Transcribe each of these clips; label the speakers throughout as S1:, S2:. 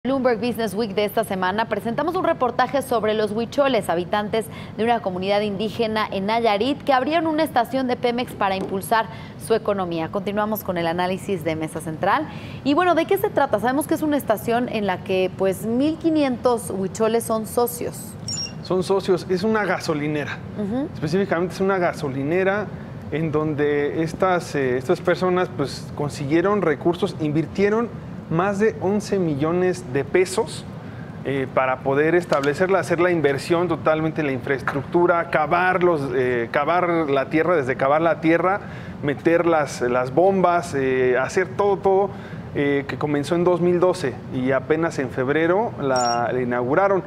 S1: Bloomberg Business Week de esta semana presentamos un reportaje sobre los huicholes, habitantes de una comunidad indígena en Nayarit que abrieron una estación de Pemex para impulsar su economía. Continuamos con el análisis de Mesa Central. Y bueno, ¿de qué se trata? Sabemos que es una estación en la que pues 1,500 huicholes son socios.
S2: Son socios, es una gasolinera. Específicamente es una gasolinera en donde estas personas pues consiguieron recursos, invirtieron más de 11 millones de pesos para poder establecerla, hacer la inversión totalmente en la infraestructura, cavar la tierra, desde cavar la tierra, meter las bombas, hacer todo que comenzó en 2012 y apenas en febrero la inauguraron.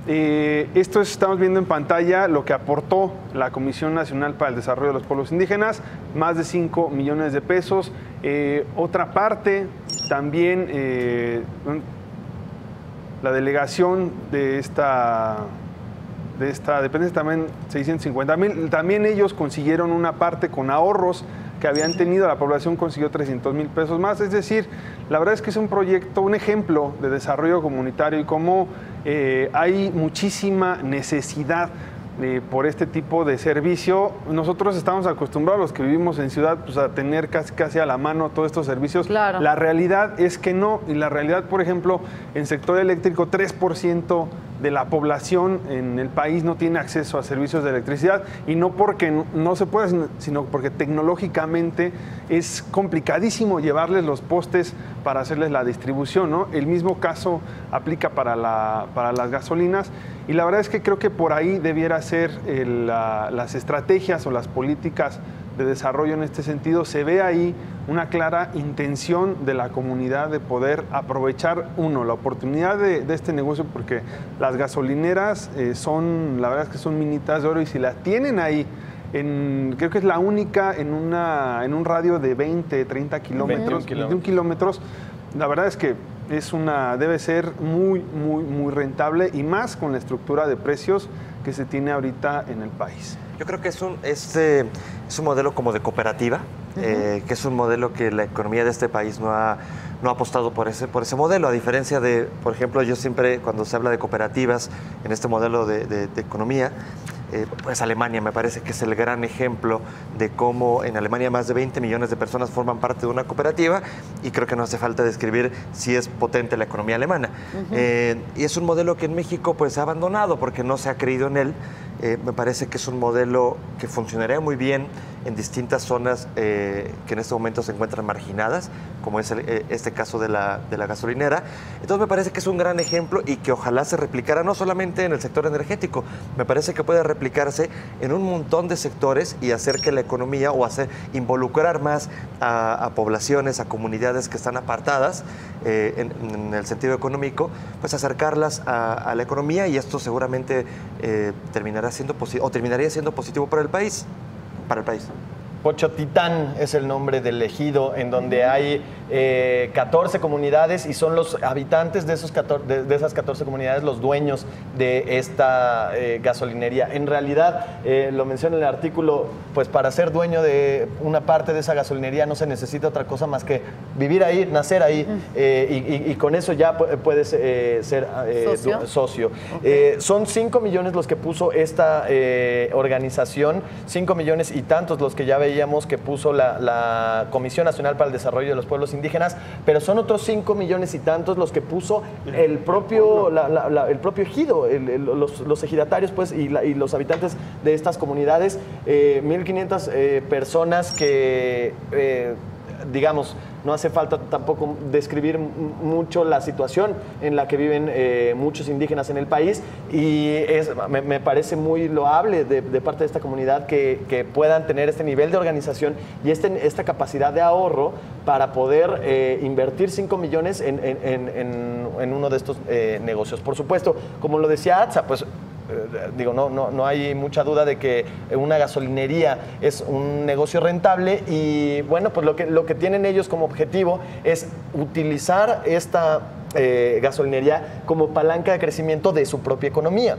S2: Esto estamos viendo en pantalla lo que aportó la Comisión Nacional para el Desarrollo de los Pueblos Indígenas, más de 5 millones de pesos. Otra parte, también la delegación de esta dependencia, también 650,000, también ellos consiguieron una parte con ahorros que habían tenido, la población consiguió 300,000 pesos más. Es decir, la verdad es que es un proyecto, un ejemplo de desarrollo comunitario y cómo hay muchísima necesidad por este tipo de servicio. Nosotros estamos acostumbrados, los que vivimos en ciudad, pues, a tener casi a la mano todos estos servicios.
S1: Claro.
S2: La realidad es que no, y la realidad, por ejemplo, en sector eléctrico, 3% de la población en el país no tiene acceso a servicios de electricidad, y no porque no se pueda, sino porque tecnológicamente es complicadísimo llevarles los postes para hacerles la distribución, ¿no? El mismo caso aplica para las gasolinas, y la verdad es que creo que por ahí debiera ser las estrategias o las políticas de desarrollo en este sentido. Se ve ahí una clara intención de la comunidad de poder aprovechar, la oportunidad de este negocio, porque las gasolineras la verdad es que son minitas de oro, y si las tienen ahí, creo que es la única en un radio de 20, 30 kilómetros, 21 kilómetros, la verdad es que debe ser muy rentable, y más con la estructura de precios que se tiene ahorita en el país.
S3: Yo creo que es un modelo como de cooperativa, que es un modelo que la economía de este país no ha apostado por ese modelo, a diferencia de, por ejemplo, yo siempre, cuando se habla de cooperativas en este modelo de economía, pues Alemania me parece que es el gran ejemplo de cómo en Alemania más de 20 millones de personas forman parte de una cooperativa, y creo que no hace falta describir si es potente la economía alemana. Y es un modelo que en México pues se ha abandonado porque no se ha creído en él. Me parece que es un modelo que funcionaría muy bien en distintas zonas que en este momento se encuentran marginadas, como es este caso de la gasolinera. Entonces me parece que es un gran ejemplo, y que ojalá se replicara no solamente en el sector energético, me parece que puede replicarse en un montón de sectores y hacer que la economía, o involucrar más a poblaciones, a comunidades que están apartadas en el sentido económico, pues acercarlas a la economía, y esto seguramente terminaría siendo positivo para el país.
S4: Pochotitán es el nombre del ejido, en donde hay 14 comunidades, y son los habitantes de esas 14 comunidades los dueños de esta gasolinería. En realidad, lo menciona en el artículo, pues para ser dueño de una parte de esa gasolinería no se necesita otra cosa más que vivir ahí, nacer ahí, y con eso ya puedes ser socio. Okay. Son 5 millones los que puso esta organización, 5 millones y tantos los que ya veíamos que puso la Comisión Nacional para el Desarrollo de los Pueblos Indígenas, pero son otros 5 millones y tantos los que puso el propio ejido, los ejidatarios, pues, y los habitantes de estas comunidades, 1,500 personas que, digamos, no hace falta tampoco describir mucho la situación en la que viven muchos indígenas en el país, y me parece muy loable de parte de esta comunidad que puedan tener este nivel de organización y esta capacidad de ahorro para poder invertir 5 millones en uno de estos negocios. Por supuesto, como lo decía Atza, pues no hay mucha duda de que una gasolinería es un negocio rentable, y bueno, pues lo que tienen ellos como objetivo es utilizar esta gasolinería como palanca de crecimiento de su propia economía.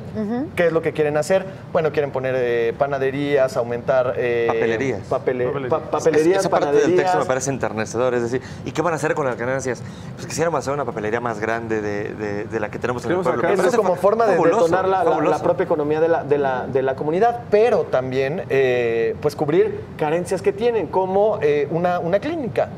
S4: ¿Qué es lo que quieren hacer? Bueno, quieren poner panaderías, aumentar...
S3: papelerías.
S4: Papelerías,
S3: esa parte
S4: panaderías.
S3: del texto me parece enternecedor. Es decir, ¿y qué van a hacer con las ganancias? Pues quisiéramos hacer una papelería más grande de la que tenemos en el pueblo.
S4: Eso es como forma de detonar la propia economía de la comunidad, pero también pues cubrir carencias que tienen, como una clínica.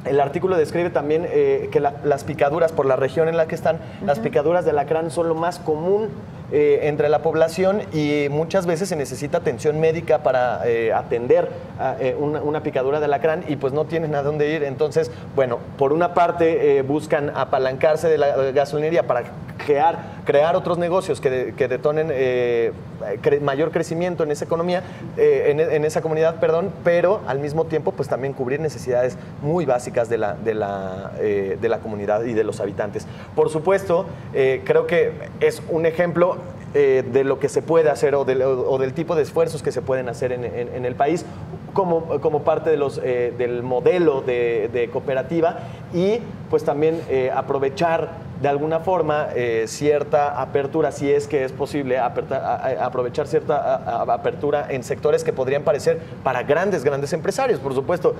S4: El artículo describe también que las picaduras, por la región en la que están, las picaduras de alacrán son lo más común entre la población, y muchas veces se necesita atención médica para atender una picadura de alacrán, y pues no tienen a dónde ir. Entonces, bueno, por una parte buscan apalancarse de la gasolinería para crear otros negocios que detonen mayor crecimiento en esa economía, en esa comunidad, perdón, pero al mismo tiempo pues también cubrir necesidades muy básicas de la comunidad y de los habitantes. Por supuesto, creo que es un ejemplo de lo que se puede hacer o del tipo de esfuerzos que se pueden hacer en el país como parte de del modelo de cooperativa, y pues también aprovechar de alguna forma cierta apertura, si es que es posible aprovechar cierta apertura en sectores que podrían parecer para grandes empresarios. Por supuesto,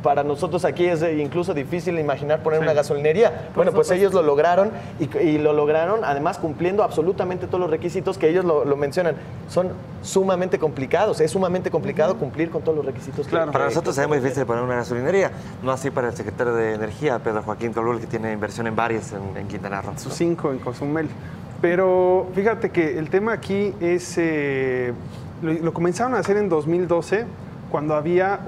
S4: para nosotros aquí es incluso difícil imaginar poner una gasolinería. Bueno, pues ellos lo lograron, y lo lograron además cumpliendo absolutamente todos los requisitos que ellos lo mencionan. Son sumamente complicados, es sumamente complicado cumplir con todos los requisitos.
S2: Claro.
S3: Para nosotros es muy difícil poner una gasolinería, no así para el secretario de Energía, Pedro Joaquín Tolul, que tiene inversión en varias en Quintana Roo.
S2: Sus 5 en Cozumel. Pero fíjate que el tema aquí es, lo comenzaron a hacer en 2012, cuando había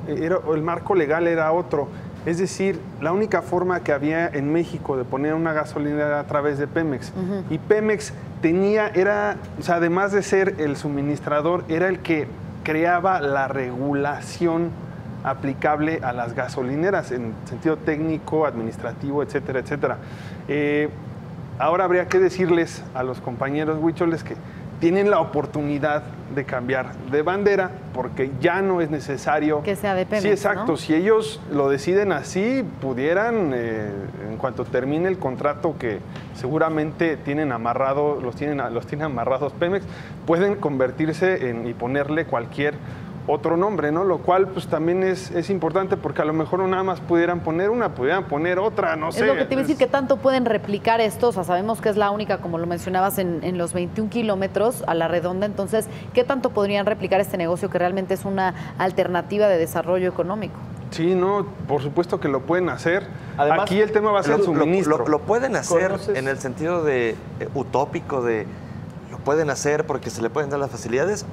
S2: el marco legal era otro. Es decir, la única forma que había en México de poner una gasolinera era a través de Pemex. Y Pemex o sea, además de ser el suministrador, era el que creaba la regulación aplicable a las gasolineras en sentido técnico, administrativo, etcétera, etcétera. Ahora habría que decirles a los compañeros huicholes que tienen la oportunidad de cambiar de bandera, porque ya no es necesario
S1: que sea de Pemex.
S2: Sí, exacto.
S1: ¿No?
S2: Si ellos lo deciden así, pudieran, en cuanto termine el contrato que seguramente tienen amarrado, los tiene amarrados Pemex, pueden convertirse y ponerle cualquier otro nombre, ¿no? Lo cual pues también es importante, porque a lo mejor no nada más pudieran poner una, pudieran poner otra, no sé.
S1: Es lo que te iba a decir, que tanto pueden replicar esto. O sea, sabemos que es la única, como lo mencionabas, en los 21 kilómetros a la redonda. Entonces, ¿qué tanto podrían replicar este negocio que realmente es una alternativa de desarrollo económico?
S2: Sí, no, por supuesto que lo pueden hacer.
S4: Además,
S2: aquí el tema va a ser el suministro.
S3: Lo pueden hacer
S4: ¿Conoces?
S3: en el sentido de utópico, lo pueden hacer porque se le pueden dar las facilidades,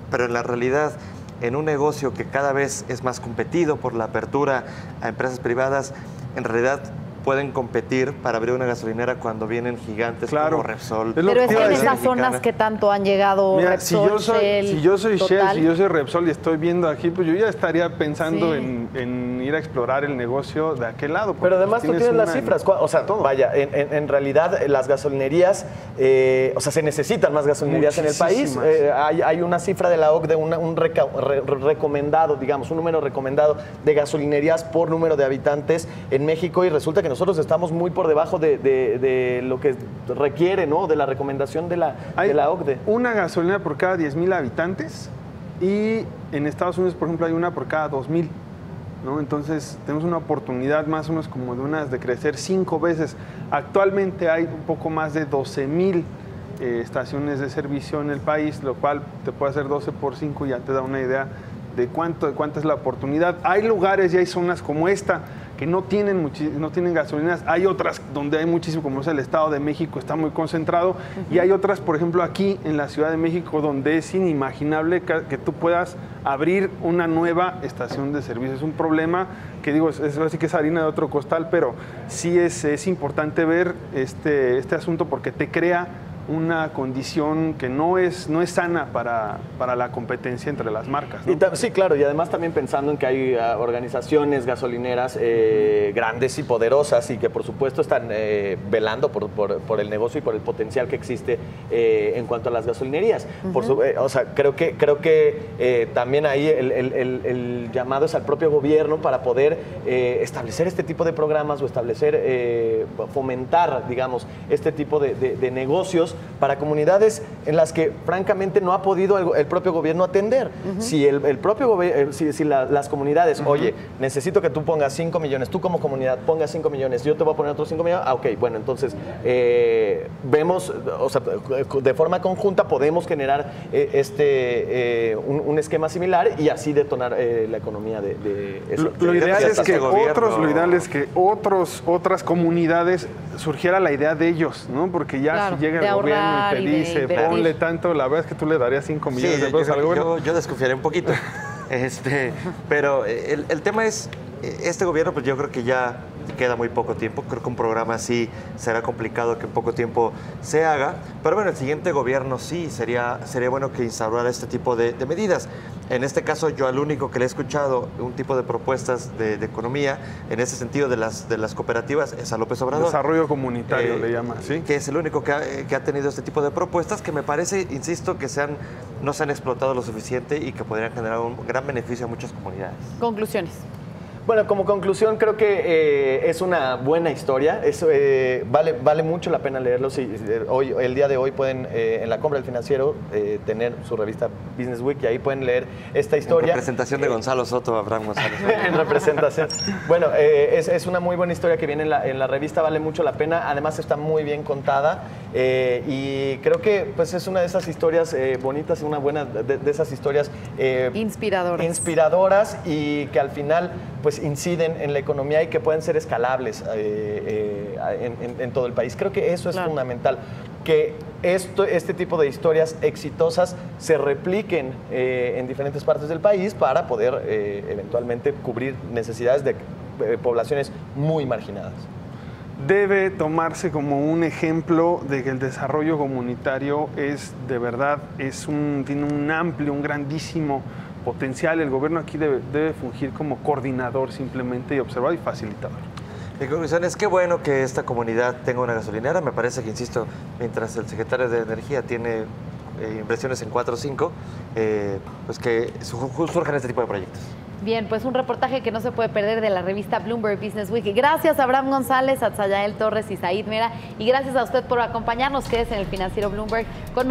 S3: pero en la realidad, en un negocio que cada vez es más competido por la apertura a empresas privadas, en realidad pueden competir para abrir una gasolinera cuando vienen gigantes como Repsol.
S1: Pero es que en esas zonas que tanto han llegado.
S2: Mira,
S1: Repsol,
S2: si yo soy Shell,
S1: Total.
S2: si yo soy Repsol y estoy viendo aquí, pues yo ya estaría pensando en ir a explorar el negocio de aquel lado.
S4: Pero además tú tienes las cifras. O sea,
S2: todo.
S4: vaya, en realidad las gasolinerías, o sea, se necesitan más gasolinerías en el país. Hay una cifra de la OCDE, un recomendado, digamos, un número recomendado de gasolinerías por número de habitantes en México, y resulta que nosotros estamos muy por debajo de lo que requiere, ¿no? De la recomendación de la OCDE.
S2: Una gasolinera por cada 10,000 habitantes, y en Estados Unidos, por ejemplo, hay una por cada 2,000. ¿No? Entonces tenemos una oportunidad más o menos como de crecer 5 veces. Actualmente hay un poco más de 12,000 estaciones de servicio en el país, lo cual te puede hacer 12 por 5 y ya te da una idea de cuánta es la oportunidad. Hay lugares y hay zonas como esta que no tienen gasolineras. Hay otras donde hay muchísimo, como es el Estado de México, está muy concentrado. Y hay otras, por ejemplo, aquí en la Ciudad de México, donde es inimaginable que tú puedas abrir una nueva estación de servicio. Es un problema que, digo, es así que es harina de otro costal, pero sí es importante ver este asunto, porque te crea una condición que no es sana para la competencia entre las marcas, ¿no?
S4: Sí, claro, y además también pensando en que hay organizaciones gasolineras grandes y poderosas y que por supuesto están velando por el negocio y por el potencial que existe en cuanto a las gasolinerías. O sea, creo que también ahí el llamado es al propio gobierno para poder establecer este tipo de programas o establecer, fomentar, digamos, este tipo de negocios para comunidades en las que francamente no ha podido el propio gobierno atender. Si el propio gobierno, si las comunidades, oye, necesito que tú pongas 5 millones, tú como comunidad pongas 5 millones, yo te voy a poner otros 5 millones, ok, bueno, entonces vemos, o sea, de forma conjunta podemos generar un esquema similar y así detonar la economía de eso.
S2: Lo ideal es que otras comunidades surgiera la idea de ellos, ¿no? Porque ya
S1: claro,
S2: si llega el gobierno y te dice, ponle tanto, la verdad es que tú le darías 5 millones de pesos al gobierno.
S3: Yo desconfiaré un poquito. Pero el tema es, este gobierno, pues yo creo que ya queda muy poco tiempo. Creo que un programa así será complicado que en poco tiempo se haga. Pero bueno, el siguiente gobierno sí, sería bueno que instaurara este tipo de medidas. En este caso, yo al único que le he escuchado un tipo de propuestas de economía, en ese sentido de las cooperativas, es a López Obrador.
S2: Desarrollo comunitario le llama, ¿sí?
S3: Que es el único que ha tenido este tipo de propuestas que me parece, insisto, que no se han explotado lo suficiente y que podrían generar un gran beneficio a muchas comunidades.
S1: Conclusiones.
S4: Bueno, como conclusión creo que es una buena historia, vale mucho la pena leerlo. El día de hoy pueden en la compra del Financiero tener su revista Business Week y ahí pueden leer esta historia.
S3: En representación de Gonzalo Soto, Abraham González.
S4: En representación. Bueno, es una muy buena historia que viene en la revista, vale mucho la pena, además está muy bien contada y creo que pues es una de esas historias bonitas, una buena de esas historias inspiradoras y que al final pues inciden en la economía y que pueden ser escalables en todo el país. Creo que eso es fundamental, que este tipo de historias exitosas se repliquen en diferentes partes del país para poder eventualmente cubrir necesidades de poblaciones muy marginadas.
S2: Debe tomarse como un ejemplo de que el desarrollo comunitario es de verdad, tiene un grandísimo potencial. El gobierno aquí debe fungir como coordinador simplemente y observador y facilitador.
S3: Mi conclusión es que bueno que esta comunidad tenga una gasolinera. Me parece que, insisto, mientras el secretario de Energía tiene inversiones en 4 o 5, pues que surjan este tipo de proyectos.
S1: Bien, pues un reportaje que no se puede perder de la revista Bloomberg Business Week. Gracias a Abraham González, a Tsayael Torres y Said Mera. Y gracias a usted por acompañarnos. Quédese en el Financiero Bloomberg con